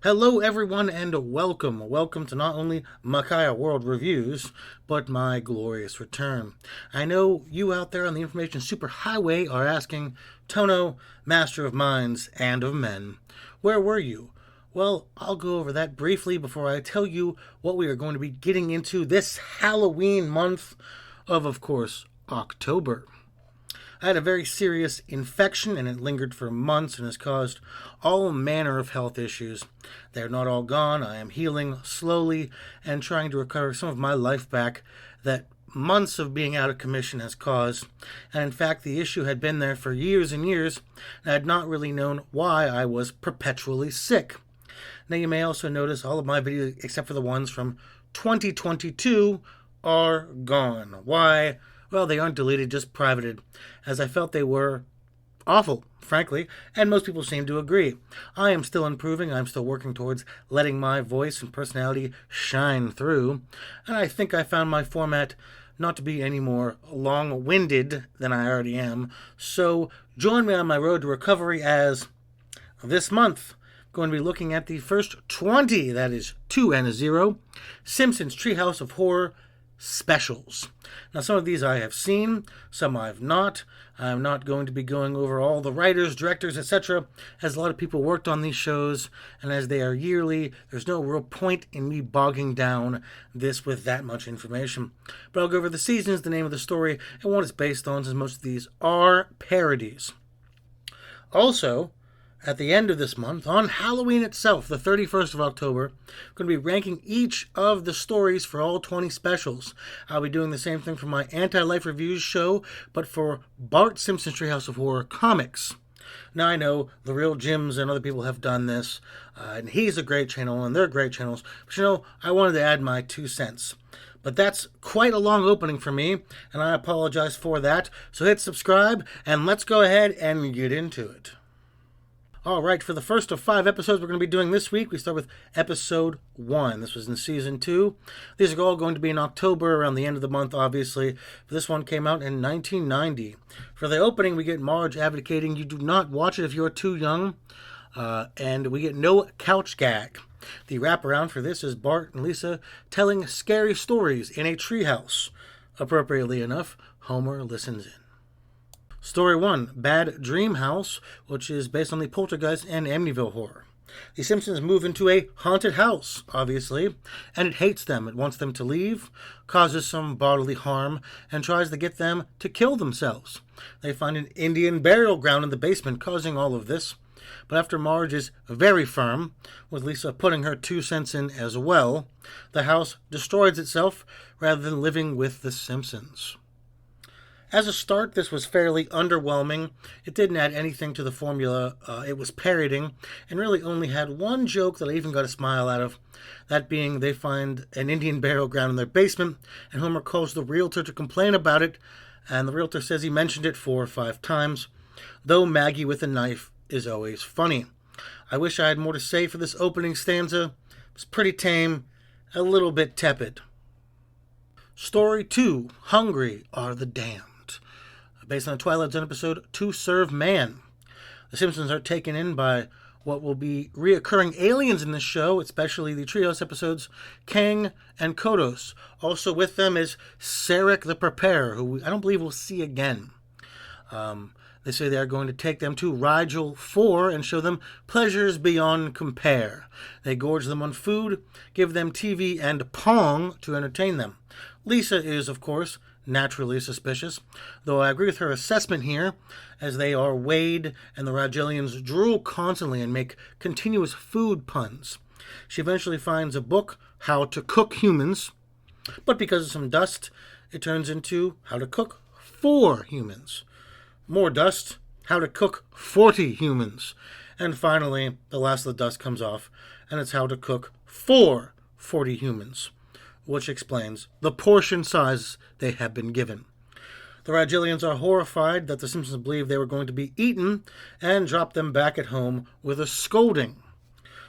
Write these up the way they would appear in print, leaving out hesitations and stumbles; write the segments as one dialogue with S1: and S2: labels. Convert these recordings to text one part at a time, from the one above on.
S1: Hello, everyone, and welcome. Welcome to not only Makai-World reviews, but my glorious return. I know you out there on the information superhighway are asking, Tono, master of minds and of men, where were you? Well, I'll go over that briefly before I tell you what we are going to be getting into this Halloween month of course, October. I had a very serious infection and it lingered for months and has caused all manner of health issues. They're not all gone. I am healing slowly and trying to recover some of my life back that months of being out of commission has caused. And in fact, the issue had been there for years and years, and I had not really known why I was perpetually sick. Now, you may also notice all of my videos, except for the ones from 2022, are gone. Why? Well, they aren't deleted, just privated, as I felt they were awful, frankly, and most people seem to agree. I am still improving. I'm still working towards letting my voice and personality shine through, and I think I found my format not to be any more long-winded than I already am. So join me on my road to recovery as this month I'm going to be looking at the first 20, that is 2 and a 0, Simpsons Treehouse of Horror specials. Now, some of these I have seen, some I have not. I'm not going to be going over all the writers, directors, etc., as a lot of people worked on these shows, and as they are yearly, there's no real point in me bogging down this with that much information. But I'll go over the seasons, the name of the story, and what it's based on, since most of these are parodies. Also, at the end of this month, on Halloween itself, the 31st of October, I'm going to be ranking each of the stories for all 20 specials. I'll be doing the same thing for my Anti-Life Reviews show, but for Bart Simpson's Treehouse of Horror comics. Now, I know the Real Jims and other people have done this, and he's a great channel, and they're great channels, but I wanted to add my 2 cents. But that's quite a long opening for me, and I apologize for that. So hit subscribe, and let's go ahead and get into it. All right, for the first of 5 episodes we're going to be doing this week, we start with episode 1. This was in season 2. These are all going to be in October, around the end of the month, obviously. This one came out in 1990. For the opening, we get Marge advocating you do not watch it if you're too young, and we get no couch gag. The wraparound for this is Bart and Lisa telling scary stories in a treehouse. Appropriately enough, Homer listens in. Story 1, Bad Dream House, which is based on the Poltergeist and Amityville horror. The Simpsons move into a haunted house, obviously, and it hates them. It wants them to leave, causes some bodily harm, and tries to get them to kill themselves. They find an Indian burial ground in the basement, causing all of this. But after Marge is very firm, with Lisa putting her 2 cents in as well, the house destroys itself rather than living with the Simpsons. As a start, this was fairly underwhelming. It didn't add anything to the formula it was parodying, and really only had one joke that I even got a smile out of, that being they find an Indian burial ground in their basement, and Homer calls the realtor to complain about it, and the realtor says he mentioned it 4 or 5 times, though Maggie with a knife is always funny. I wish I had more to say for this opening stanza. It was pretty tame, a little bit tepid. Story 2, Hungry Are the Damned. Based on a Twilight Zone episode, To Serve Man. The Simpsons are taken in by what will be reoccurring aliens in this show, especially the Treehouse episodes, Kang and Kodos. Also with them is Sarek the Preparer, who I don't believe we'll see again. They say they are going to take them to Rigel 4 and show them pleasures beyond compare. They gorge them on food, give them TV and Pong to entertain them. Lisa is, of course, naturally suspicious, though I agree with her assessment here, as they are weighed and the Rigelians drool constantly and make continuous food puns. She eventually finds a book, How to Cook Humans, but because of some dust, it turns into How to Cook for Humans. More dust, How to Cook 40 Humans. And finally, the last of the dust comes off, and it's How to Cook for 40 Humans, which explains the portion size they have been given. The Rigelians are horrified that the Simpsons believed they were going to be eaten and drop them back at home with a scolding.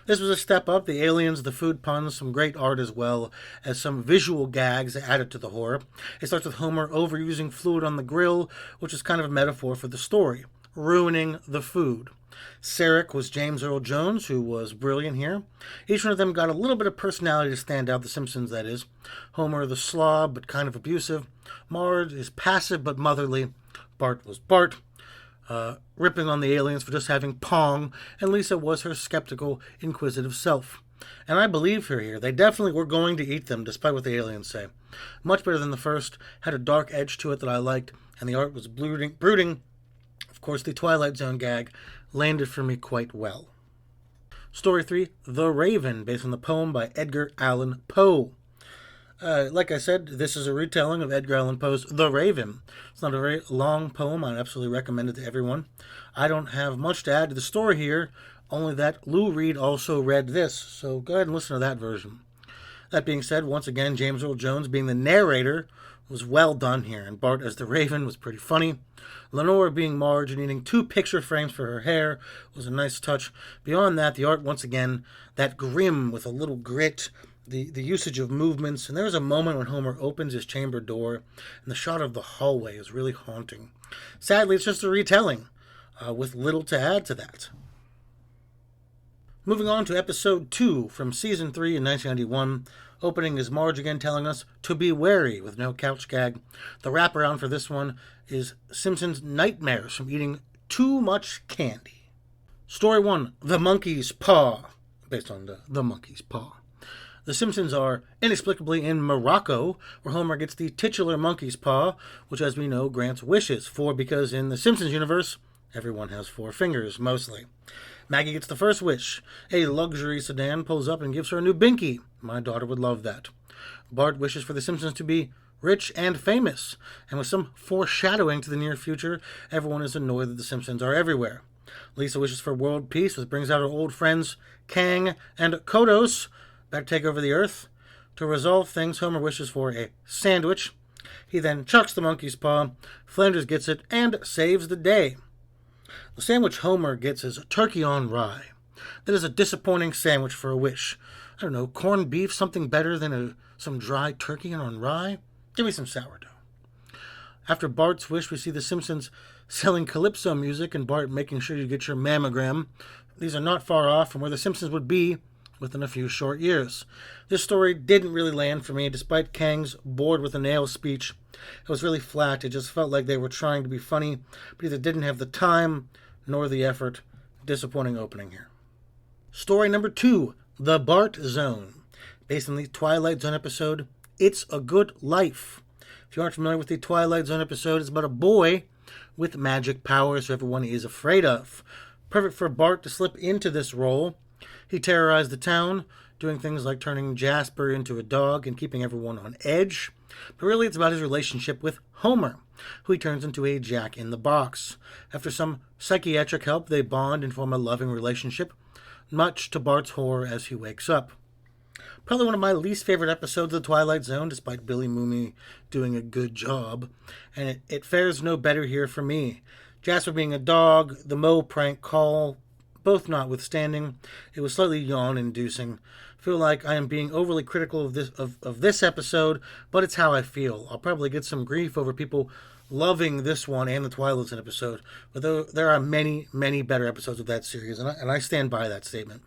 S1: This was a step up. The aliens, the food puns, some great art as well as some visual gags added to the horror. It starts with Homer overusing fluid on the grill, which is kind of a metaphor for the story, ruining the food. Sarek was James Earl Jones, who was brilliant here. Each one of them got a little bit of personality to stand out, the Simpsons, that is. Homer, the slob, but kind of abusive. Marge is passive but motherly. Bart was Bart, ripping on the aliens for just having Pong, and Lisa was her skeptical, inquisitive self. And I believe her here. They definitely were going to eat them, despite what the aliens say. Much better than the first, had a dark edge to it that I liked, and the art was brooding. Of course, the Twilight Zone gag landed for me quite well. Story 3, The Raven, based on the poem by Edgar Allan Poe. Like I said, this is a retelling of Edgar Allan Poe's The Raven. It's not a very long poem. I'd absolutely recommend it to everyone. I don't have much to add to the story here, only that Lou Reed also read this, so go ahead and listen to that version. That being said, once again, James Earl Jones being the narrator was well done here, and Bart as the Raven was pretty funny. Lenore being Marge and needing 2 picture frames for her hair was a nice touch. Beyond that, the art, once again, that grim with a little grit, the usage of movements, and there's a moment when Homer opens his chamber door, and the shot of the hallway is really haunting. Sadly, it's just a retelling, with little to add to that. Moving on to episode 2 from season 3 in 1991. Opening is Marge again telling us to be wary with no couch gag. The wraparound for this one is Simpsons' nightmares from eating too much candy. Story 1, The Monkey's Paw, based on the Monkey's Paw. The Simpsons are inexplicably in Morocco, where Homer gets the titular monkey's paw, which, as we know, grants wishes. Because in the Simpsons universe, everyone has 4 fingers, mostly. Maggie gets the first wish. A luxury sedan pulls up and gives her a new binky. My daughter would love that. Bart wishes for the Simpsons to be rich and famous. And with some foreshadowing to the near future, everyone is annoyed that the Simpsons are everywhere. Lisa wishes for world peace, which brings out her old friends Kang and Kodos back to take over the Earth. To resolve things, Homer wishes for a sandwich. He then chucks the monkey's paw. Flanders gets it and saves the day. The sandwich Homer gets is a turkey on rye. That is a disappointing sandwich for a wish. I don't know, corned beef, something better than some dry turkey on rye? Give me some sourdough. After Bart's wish, we see the Simpsons selling calypso music and Bart making sure you get your mammogram. These are not far off from where the Simpsons would be within a few short years. This story didn't really land for me, despite Kang's bored with a nail speech. It was really flat. It just felt like they were trying to be funny, but either didn't have the time nor the effort. Disappointing opening here. Story number 2, The Bart Zone, based on the Twilight Zone episode, It's a Good Life. If you aren't familiar with the Twilight Zone episode, it's about a boy with magic powers who everyone is afraid of. Perfect for Bart to slip into this role. He terrorized the town, doing things like turning Jasper into a dog and keeping everyone on edge. But really it's about his relationship with Homer, who he turns into a jack-in-the-box. After some psychiatric help, they bond and form a loving relationship, much to Bart's horror as he wakes up. Probably one of my least favorite episodes of The Twilight Zone, despite Billy Mooney doing a good job. And it fares no better here for me. Jasper being a dog, the Moe prank call, both notwithstanding, it was slightly yawn-inducing. I feel like I am being overly critical of this episode, but it's how I feel. I'll probably get some grief over people loving this one and the Twilight Zone episode, but there are many, many better episodes of that series, and I stand by that statement.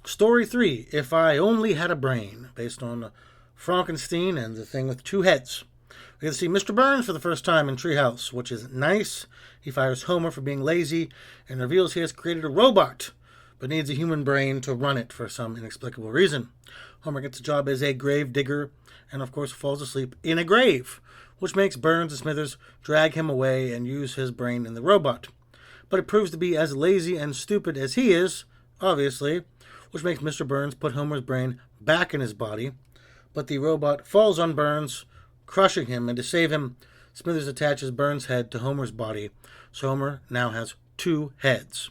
S1: Story 3, If I Only Had a Brain, based on Frankenstein and the Thing with Two Heads. We get to see Mr. Burns for the first time in Treehouse, which is nice. He fires Homer for being lazy and reveals he has created a robot, but needs a human brain to run it for some inexplicable reason. Homer gets a job as a grave digger and, of course, falls asleep in a grave, which makes Burns and Smithers drag him away and use his brain in the robot. But it proves to be as lazy and stupid as he is, obviously, which makes Mr. Burns put Homer's brain back in his body. But the robot falls on Burns, crushing him, and to save him, Smithers attaches Burns' head to Homer's body, so Homer now has 2 heads.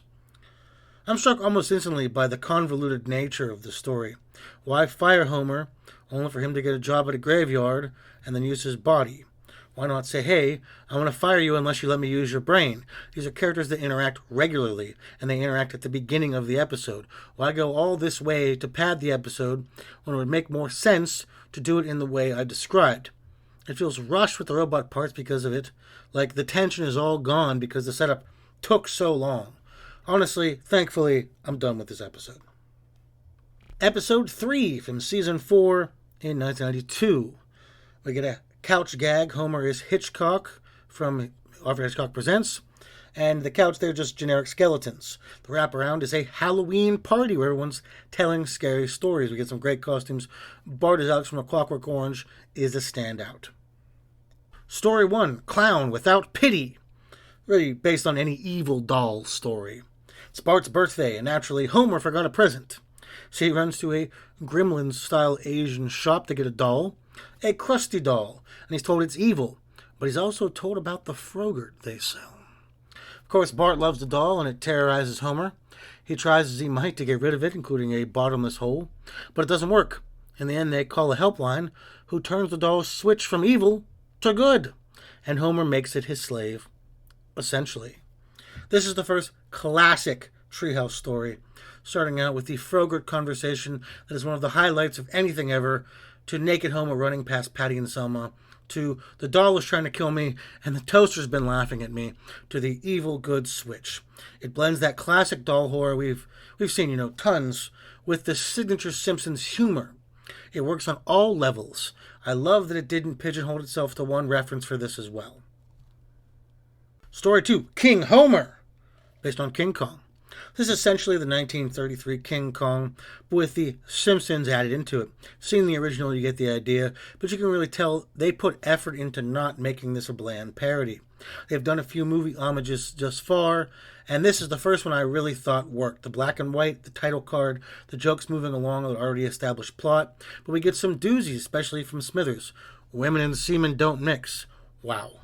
S1: I'm struck almost instantly by the convoluted nature of the story. Why fire Homer, only for him to get a job at a graveyard and then use his body? Why not say, hey, I want to fire you unless you let me use your brain? These are characters that interact regularly, and they interact at the beginning of the episode. Why go all this way to pad the episode when it would make more sense to do it in the way I described? It feels rushed with the robot parts because of it, like the tension is all gone because the setup took so long. Honestly, thankfully, I'm done with this episode. Episode 3 from Season 4 in 1992. We get a couch gag. Homer is Hitchcock from Alfred Hitchcock Presents. And the couch, they're just generic skeletons. The wraparound is a Halloween party where everyone's telling scary stories. We get some great costumes. Bart is Alex from A Clockwork Orange is a standout. Story 1, Clown Without Pity. Really based on any evil doll story. It's Bart's birthday, and naturally Homer forgot a present. So he runs to a Gremlins-style Asian shop to get a doll. A Krusty doll. And he's told it's evil. But he's also told about the Frogurt they sell. Of course, Bart loves the doll, and it terrorizes Homer. He tries as he might to get rid of it, including a bottomless hole. But it doesn't work. In the end, they call a helpline, who turns the doll's switch from evil to good. And Homer makes it his slave, essentially. This is the first classic Treehouse story, starting out with the Frogurt conversation that is one of the highlights of anything ever, to naked Homer running past Patty and Selma, to the doll is trying to kill me and the toaster's been laughing at me, to the evil good switch. It blends that classic doll horror we've seen, tons, with the signature Simpsons humor. It works on all levels. I love that it didn't pigeonhole itself to one reference for this as well. Story 2, King Homer, based on King Kong. This is essentially the 1933 King Kong, but with the Simpsons added into it. Seeing the original, you get the idea, but you can really tell they put effort into not making this a bland parody. They've done a few movie homages thus far, and this is the first one I really thought worked. The black and white, the title card, the jokes moving along with an already established plot, but we get some doozies, especially from Smithers. Women and semen don't mix. Wow.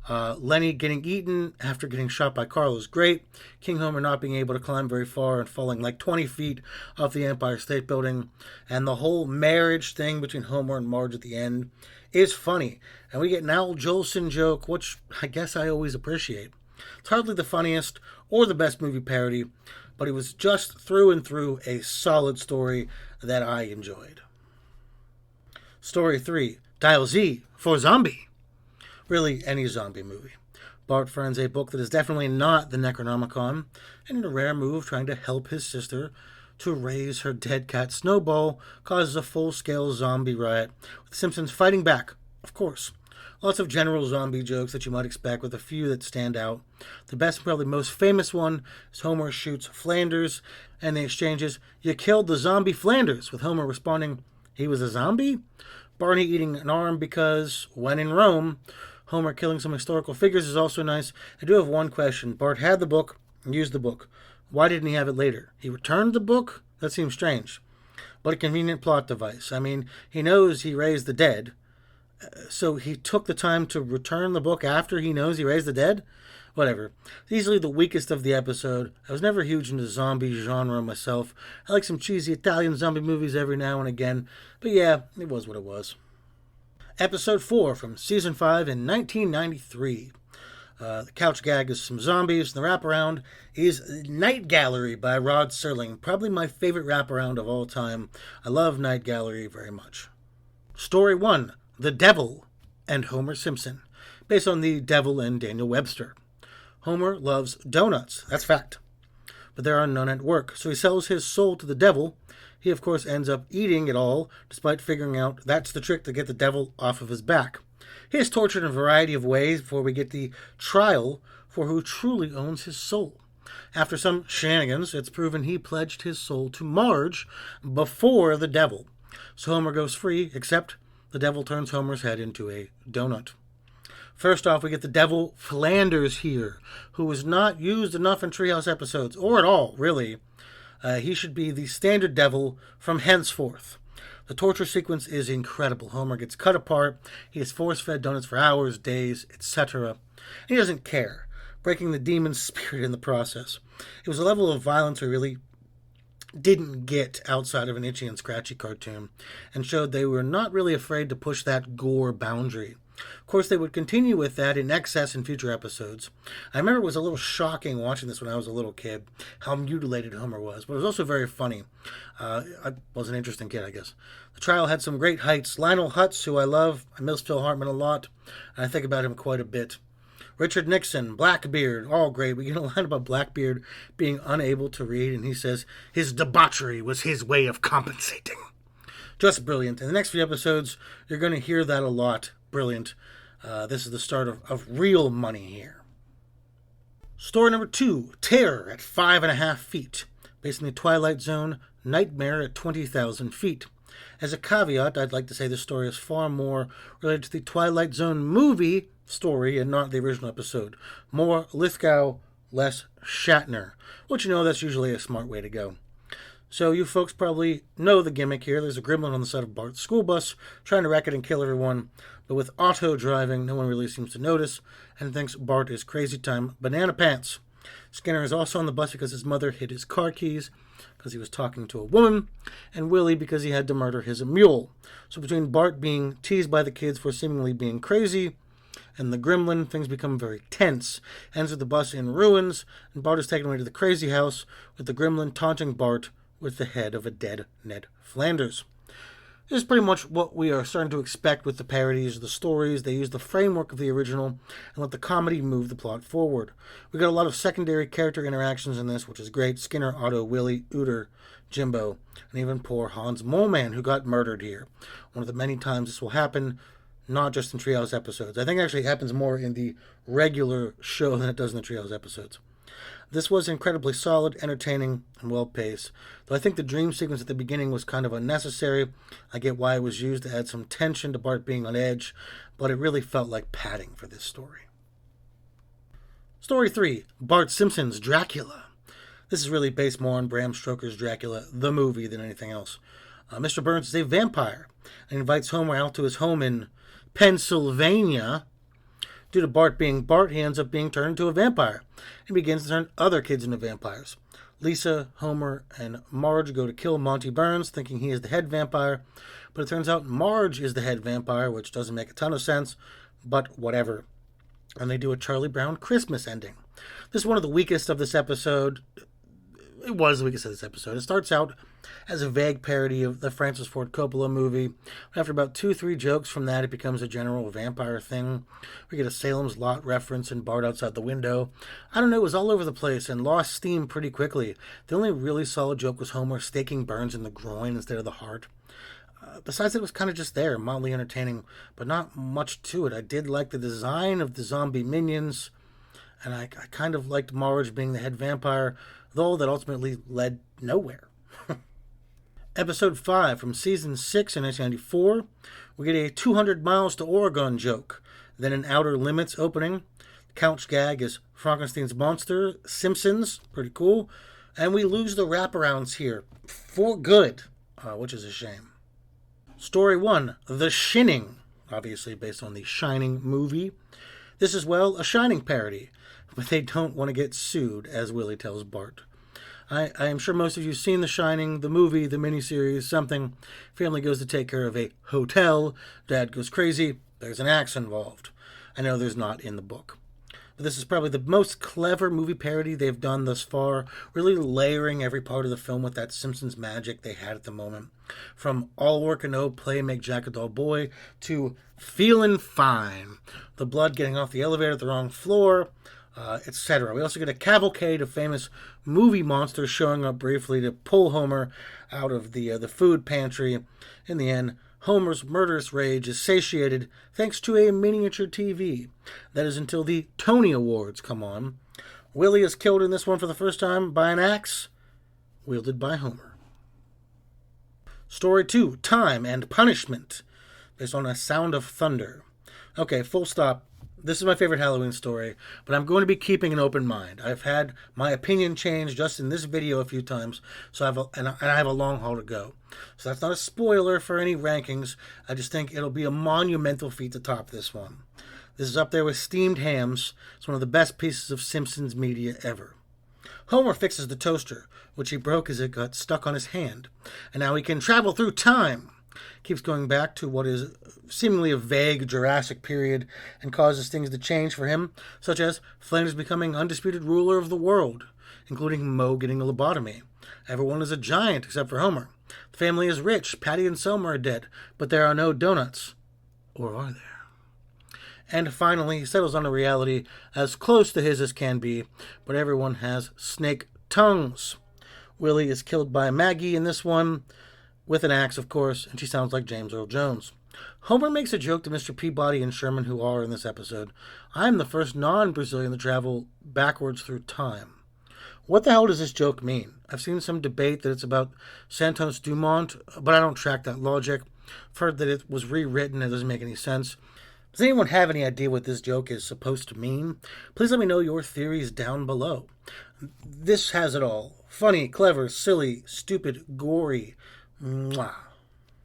S1: Lenny getting eaten after getting shot by Carl is great. King Homer not being able to climb very far and falling like 20 feet off the Empire State Building. And the whole marriage thing between Homer and Marge at the end is funny. And we get an Al Jolson joke, which I guess I always appreciate. It's hardly the funniest or the best movie parody, but it was just through and through a solid story that I enjoyed. Story 3, Dial Z for Zombie. Really, any zombie movie. Bart finds a book that is definitely not the Necronomicon, and in a rare move trying to help his sister to raise her dead cat Snowball, causes a full-scale zombie riot, with the Simpsons fighting back, of course. Lots of general zombie jokes that you might expect, with a few that stand out. The best, probably most famous one, is Homer shoots Flanders, and the exchange is, "You killed the zombie Flanders," with Homer responding, "He was a zombie?" Barney eating an arm because, when in Rome, Homer killing some historical figures is also nice. I do have one question. Bart had the book and used the book. Why didn't he have it later? He returned the book? That seems strange. But a convenient plot device. I mean, he knows he raised the dead. So he took the time to return the book after he knows he raised the dead? Whatever. It's easily the weakest of the episode. I was never huge into zombie genre myself. I like some cheesy Italian zombie movies every now and again. But yeah, it was what it was. Episode 4 from Season 5 in 1993. The couch gag is some zombies. The wraparound is Night Gallery by Rod Serling. Probably my favorite wraparound of all time. I love Night Gallery very much. Story 1, The Devil and Homer Simpson. Based on The Devil and Daniel Webster. Homer loves donuts. That's fact. But there are none at work, so he sells his soul to the devil. He, of course, ends up eating it all, despite figuring out that's the trick to get the devil off of his back. He is tortured in a variety of ways before we get the trial for who truly owns his soul. After some shenanigans, it's proven he pledged his soul to Marge before the devil. So Homer goes free, except the devil turns Homer's head into a donut. First off, we get the devil Flanders here, who was not used enough in Treehouse episodes, or at all, really. He should be the standard devil from henceforth. The torture sequence is incredible. Homer gets cut apart. He is force-fed donuts for hours, days, etc. He doesn't care, breaking the demon's spirit in the process. It was a level of violence we really didn't get outside of an Itchy and Scratchy cartoon, and showed they were not really afraid to push that gore boundary. Of course, they would continue with that in excess in future episodes. I remember it was a little shocking watching this when I was a little kid, how mutilated Homer was, but it was also very funny. I was an interesting kid, I guess. The trial had some great heights. Lionel Hutz, who I love, I miss Phil Hartman a lot, and I think about him quite a bit. Richard Nixon, Blackbeard, all great. We get a line about Blackbeard being unable to read, and he says his debauchery was his way of compensating. Just brilliant. In the next few episodes, you're going to hear that a lot. Brilliant. This is the start of real money here. Story number 2, Terror at 5.5 feet. Based in the Twilight Zone, Nightmare at 20,000 feet. As a caveat, I'd like to say this story is far more related to the Twilight Zone movie story and not the original episode. More Lithgow, less Shatner. Which, that's usually a smart way to go. So you folks probably know the gimmick here. There's a gremlin on the side of Bart's school bus trying to wreck it and kill everyone. But with auto driving, no one really seems to notice and thinks Bart is crazy time banana pants. Skinner is also on the bus because his mother hid his car keys because he was talking to a woman, and Willie because he had to murder his mule. So between Bart being teased by the kids for seemingly being crazy and the gremlin, things become very tense. Ends with the bus in ruins, and Bart is taken away to the crazy house with the gremlin taunting Bart with the head of a dead Ned Flanders. This is pretty much what we are starting to expect with the parodies, the stories. They use the framework of the original and let the comedy move the plot forward. We got a lot of secondary character interactions in this, which is great. Skinner, Otto, Willie, Uter, Jimbo, and even poor Hans Moleman, who got murdered here. One of the many times this will happen, not just in Treehouse episodes. I think actually it happens more in the regular show than it does in the Treehouse episodes. This was incredibly solid, entertaining, and well-paced. Though I think the dream sequence at the beginning was kind of unnecessary. I get why it was used to add some tension to Bart being on edge, but it really felt like padding for this story. Story 3, Bart Simpson's Dracula. This is really based more on Bram Stoker's Dracula, the movie, than anything else. Mr. Burns is a vampire and invites Homer out to his home in Pennsylvania. Due to Bart being Bart, he ends up being turned into a vampire and begins to turn other kids into vampires. Lisa, Homer, and Marge go to kill Monty Burns, thinking he is the head vampire, but it turns out Marge is the head vampire, which doesn't make a ton of sense, but whatever. And they do a Charlie Brown Christmas ending. This is one of the weakest of this episode. It was the weakest of this episode. It starts out as a vague parody of the Francis Ford Coppola movie. After about 2-3 jokes from that, it becomes a general vampire thing. We get a Salem's Lot reference and Bart outside the window. I don't know, it was all over the place and lost steam pretty quickly. The only really solid joke was Homer staking Burns in the groin instead of the heart. Besides, it was kind of just there, mildly entertaining, but not much to it. I did like the design of the zombie minions, and I kind of liked Marge being the head vampire, though that ultimately led nowhere. Episode 5 from Season 6 in 1994, we get a 200 miles to Oregon joke, then an Outer Limits opening. The couch gag is Frankenstein's monster, Simpsons, pretty cool, and we lose the wraparounds here, for good, which is a shame. Story 1, The Shining, obviously based on the Shining movie. This is, well, a Shining parody, but they don't want to get sued, as Willie tells Bart. I am sure most of you have seen The Shining, the movie, the miniseries, something. Family goes to take care of a hotel. Dad goes crazy. There's an axe involved. I know there's not in the book. But this is probably the most clever movie parody they've done thus far, really layering every part of the film with that Simpsons magic they had at the moment. From all work and no play make Jack a dull boy to feeling fine. The blood getting off the elevator at the wrong floor, etc. We also get a cavalcade of famous movie monsters showing up briefly to pull Homer out of the food pantry. In the end, Homer's murderous rage is satiated thanks to a miniature TV. That is until the Tony Awards come on. Willie is killed in this one for the first time by an axe wielded by Homer. Story 2, Time and Punishment, based on A Sound of Thunder. Okay, full stop. This is my favorite Halloween story, but I'm going to be keeping an open mind. I've had my opinion change just in this video a few times, so I have a long haul to go. So that's not a spoiler for any rankings. I just think it'll be a monumental feat to top this one. This is up there with Steamed Hams. It's one of the best pieces of Simpsons media ever. Homer fixes the toaster, which he broke as it got stuck on his hand, and now he can travel through time. Keeps going back to what is seemingly a vague Jurassic period and causes things to change for him, such as Flanders becoming undisputed ruler of the world, including Moe getting a lobotomy. Everyone is a giant except for Homer. The family is rich. Patty and Selma are dead, but there are no donuts. Or are there? And finally, he settles on a reality as close to his as can be, but everyone has snake tongues. Willie is killed by Maggie in this one, with an axe, of course, and she sounds like James Earl Jones. Homer makes a joke to Mr. Peabody and Sherman, who are in this episode. I'm the first non-Brazilian to travel backwards through time. What the hell does this joke mean? I've seen some debate that it's about Santos Dumont, but I don't track that logic. I've heard that it was rewritten. It doesn't make any sense. Does anyone have any idea what this joke is supposed to mean? Please let me know your theories down below. This has it all. Funny, clever, silly, stupid, gory. Mwah.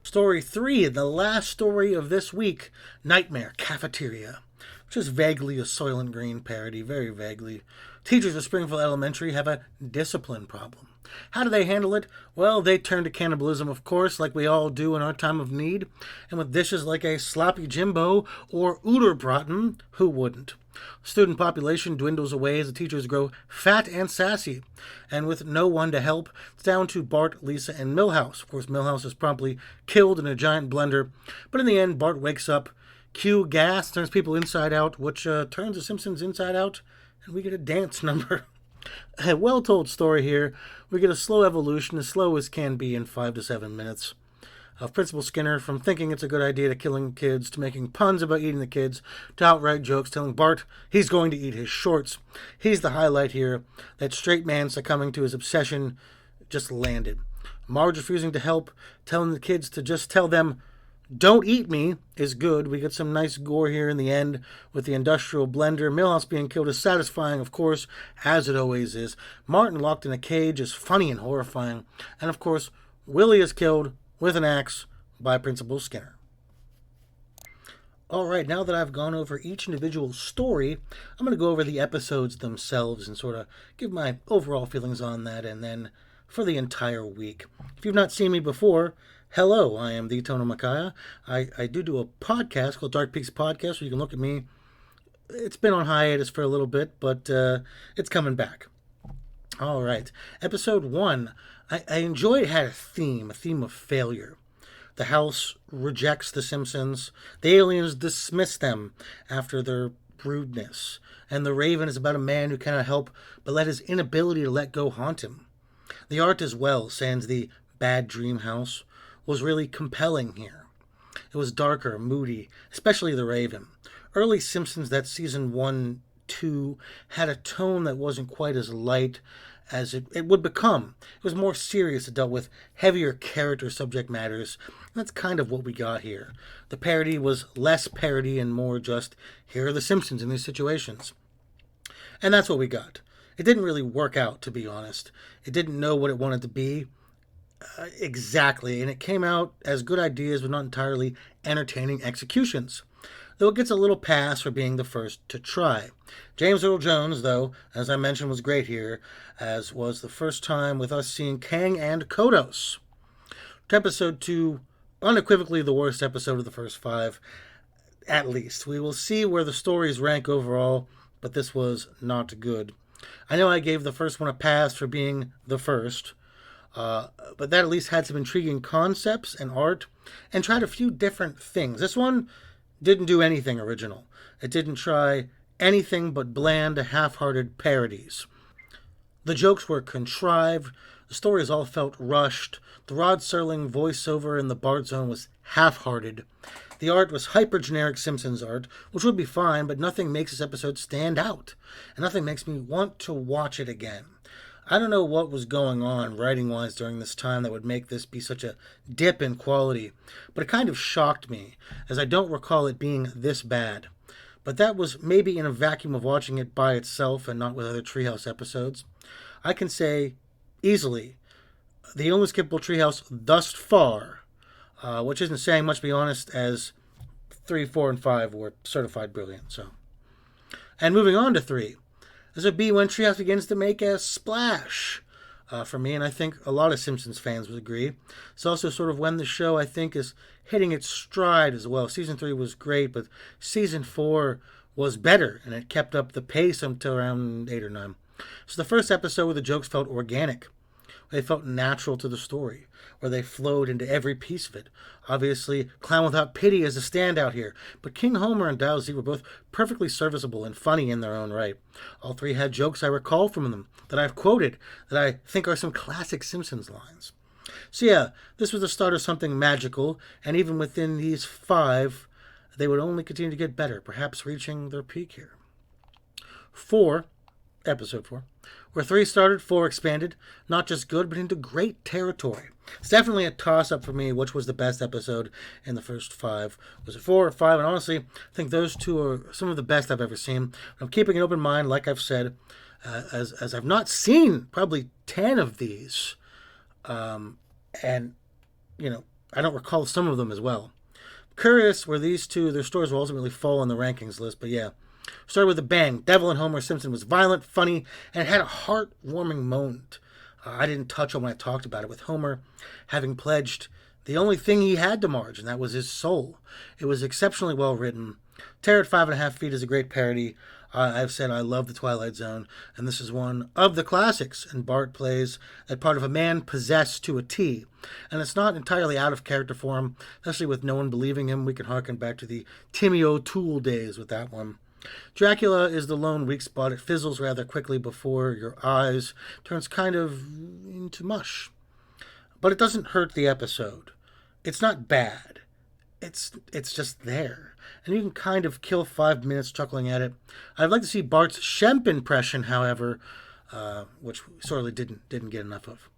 S1: Story 3, the last story of this week, Nightmare Cafeteria, which is vaguely a Soylent Green parody, very vaguely. Teachers at Springfield Elementary have a discipline problem. How do they handle it? Well, they turn to cannibalism, of course, like we all do in our time of need. And with dishes like a sloppy Jimbo or Uderbraten, who wouldn't? Student population dwindles away as the teachers grow fat and sassy. And with no one to help, it's down to Bart, Lisa, and Milhouse. Of course, Milhouse is promptly killed in a giant blender. But in the end, Bart wakes up, cue gas, turns people inside out, which turns the Simpsons inside out, and we get a dance number. A well-told story here. We get a slow evolution, as slow as can be in 5 to 7 minutes, of Principal Skinner from thinking it's a good idea to killing kids, to making puns about eating the kids, to outright jokes telling Bart he's going to eat his shorts. He's the highlight here. That straight man succumbing to his obsession just landed. Marge refusing to help, telling the kids to just tell them, "Don't eat me," is good. We get some nice gore here in the end with the industrial blender. Milhouse being killed is satisfying, of course, as it always is. Martin locked in a cage is funny and horrifying. And of course, Willie is killed with an axe by Principal Skinner. Alright, now that I've gone over each individual story, I'm going to go over the episodes themselves and sort of give my overall feelings on that, and then for the entire week. If you've not seen me before, hello, I am the Tono Makai. I do a podcast called Dark Peaks Podcast, where you can look at me. It's been on hiatus for a little bit, but it's coming back. All right, episode 1. I enjoyed it had a theme of failure. The house rejects the Simpsons. The aliens dismiss them after their rudeness. And the Raven is about a man who cannot help but let his inability to let go haunt him. The art as well, sans the bad dream house, was really compelling here. It was darker, moody, especially the Raven. Early Simpsons, that season 1, 2, had a tone that wasn't quite as light as it would become. It was more serious. It dealt with heavier character subject matters. And that's kind of what we got here. The parody was less parody and more just, here are the Simpsons in these situations. And that's what we got. It didn't really work out, to be honest. It didn't know what it wanted to be exactly, and it came out as good ideas but not entirely entertaining executions. Though it gets a little pass for being the first to try. James Earl Jones, though, as I mentioned, was great here, as was the first time with us seeing Kang and Kodos. To episode 2, unequivocally the worst episode of the first 5, at least. We will see where the stories rank overall, but this was not good. I know I gave the first one a pass for being the first, but that at least had some intriguing concepts and art, and tried a few different things. This one didn't do anything original. It didn't try anything but bland, half-hearted parodies. The jokes were contrived, the stories all felt rushed, the Rod Serling voiceover in the Bart Zone was half-hearted. The art was hyper-generic Simpsons art, which would be fine, but nothing makes this episode stand out, and nothing makes me want to watch it again. I don't know what was going on writing-wise during this time that would make this be such a dip in quality, but it kind of shocked me, as I don't recall it being this bad. But that was maybe in a vacuum of watching it by itself and not with other Treehouse episodes. I can say, easily, the only skippable Treehouse thus far, which isn't saying much to be honest, as 3, 4, and 5 were certified brilliant. So, and moving on to 3. This would be when Treehouse begins to make a splash for me, and I think a lot of Simpsons fans would agree. It's also sort of when the show, I think, is hitting its stride as well. Season 3 was great, but Season 4 was better, and it kept up the pace until around 8 or 9. So the first episode where the jokes felt organic. They felt natural to the story, where they flowed into every piece of it. Obviously, Clown Without Pity is a standout here, but King Homer and Dao Z were both perfectly serviceable and funny in their own right. All three had jokes I recall from them, that I've quoted, that I think are some classic Simpsons lines. So yeah, this was the start of something magical, and even within these 5, they would only continue to get better, perhaps reaching their peak here. 4, episode 4, where 3 started, 4 expanded, not just good, but into great territory. It's definitely a toss-up for me, which was the best episode in the first 5. Was it 4 or 5? And honestly, I think those 2 are some of the best I've ever seen. I'm keeping an open mind, like I've said, as I've not seen probably 10 of these. And, I don't recall some of them as well. Curious where these 2, their stories will ultimately fall on the rankings list, but yeah. Started with a bang. Devil and Homer Simpson was violent, funny, and had a heartwarming moment. I didn't touch on when I talked about it, with Homer having pledged the only thing he had to Marge, and that was his soul. It was exceptionally well written. Terror at 5.5 Feet is a great parody. I've said I love The Twilight Zone, and this is one of the classics, and Bart plays that part of a man possessed to a T. And it's not entirely out of character for him, especially with no one believing him. We can harken back to the Timmy O'Toole days with that one. Dracula is the lone weak spot. It fizzles rather quickly before your eyes, turns kind of into mush. But it doesn't hurt the episode. It's not bad. It's just there. And you can kind of kill 5 minutes chuckling at it. I'd like to see Bart's Shemp impression, however, which we sorely didn't get enough of.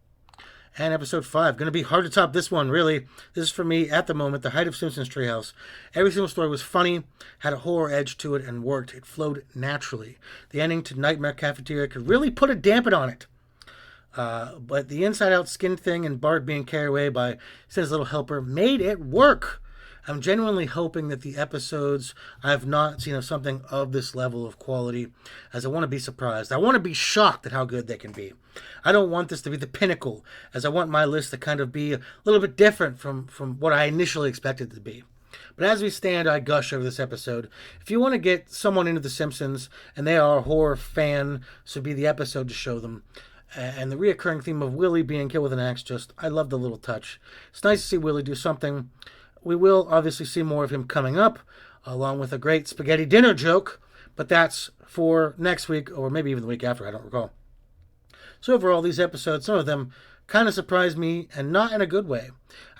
S1: And episode 5, going to be hard to top this one, really. This is, for me, at the moment, the height of Simpsons Treehouse. Every single story was funny, had a horror edge to it, and worked. It flowed naturally. The ending to Nightmare Cafeteria could really put a dampen on it. But the inside-out skin thing and Bart being carried away by Sid's little helper made it work. I'm genuinely hoping that the episodes I have not seen of something of this level of quality, as I want to be surprised. I want to be shocked at how good they can be. I don't want this to be the pinnacle, as I want my list to kind of be a little bit different from what I initially expected it to be. But as we stand, I gush over this episode. If you want to get someone into The Simpsons, and they are a horror fan, this would be the episode to show them. And the reoccurring theme of Willie being killed with an axe, I love the little touch. It's nice to see Willie do something. We will obviously see more of him coming up, along with a great spaghetti dinner joke, but that's for next week, or maybe even the week after, I don't recall. So overall, these episodes, some of them kind of surprised me, and not in a good way.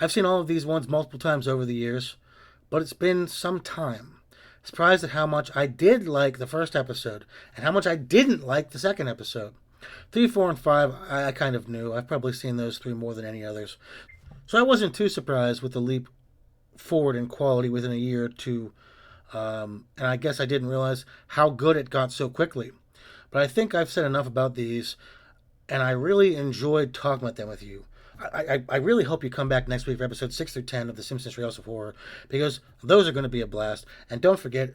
S1: I've seen all of these ones multiple times over the years, but it's been some time. Surprised at how much I did like the first episode, and how much I didn't like the second episode. 3, 4, and 5, I kind of knew. I've probably seen those 3 more than any others. So I wasn't too surprised with the leap forward in quality within a year or 2. And I guess I didn't realize how good it got so quickly. But I think I've said enough about these, and I really enjoyed talking about them with you. I really hope you come back next week for episodes 6 through 10 of the Simpsons Treehouse of Horror, because those are going to be a blast. And don't forget,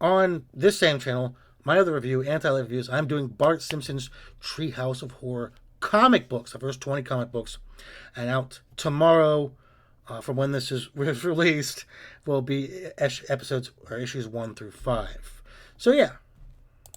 S1: on this same channel, my other review, Anti-Life Reviews, I'm doing Bart Simpson's Treehouse of Horror comic books, the first 20 comic books. And out tomorrow, from when this is released, will be episodes or issues 1 through 5. So yeah.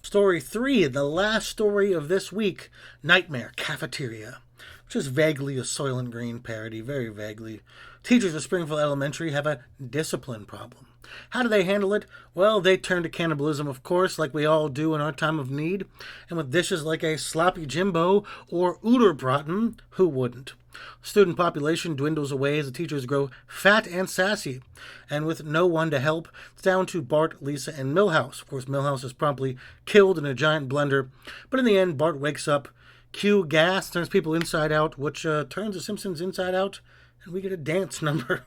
S1: Story 3, the last story of this week, Nightmare Cafeteria, which is vaguely a Soylent Green parody, very vaguely. Teachers at Springfield Elementary have a discipline problem. How do they handle it? Well, they turn to cannibalism, of course, like we all do in our time of need. And with dishes like a sloppy Jimbo or Uderbraten, who wouldn't? Student population dwindles away as the teachers grow fat and sassy. And with no one to help, it's down to Bart, Lisa, and Milhouse. Of course, Milhouse is promptly killed in a giant blender. But in the end, Bart wakes up. Cue gas, turns people inside out, which turns the Simpsons inside out. And we get a dance number.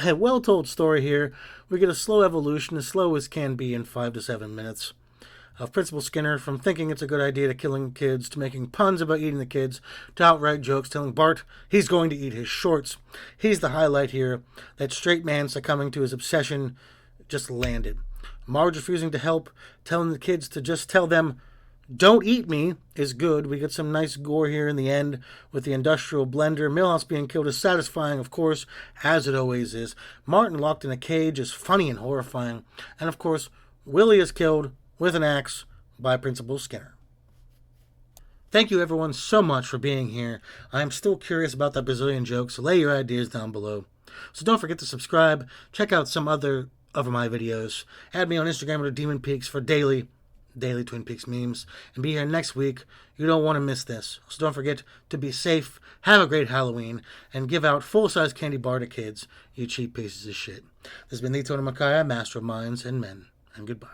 S1: A well-told story here. We get a slow evolution, as slow as can be in 5 to 7 minutes, of Principal Skinner, from thinking it's a good idea to killing kids, to making puns about eating the kids, to outright jokes telling Bart he's going to eat his shorts. He's the highlight here. That straight man succumbing to his obsession just landed. Marge refusing to help, telling the kids to just tell them, "Don't eat me," is good. We get some nice gore here in the end with the industrial blender. Milhouse being killed is satisfying, of course, as it always is. Martin locked in a cage is funny and horrifying. And of course, Willie is killed with an axe by Principal Skinner. Thank you everyone so much for being here. I am still curious about that Brazilian joke, so lay your ideas down below. So don't forget to subscribe, check out some other of my videos, add me on Instagram under Demon Peaks for daily Twin Peaks memes, and be here next week. You don't want to miss this. So don't forget to be safe, have a great Halloween, and give out full-size candy bar to kids, you cheap pieces of shit. This has been the Tony Makai, Master of Minds and Men, and goodbye.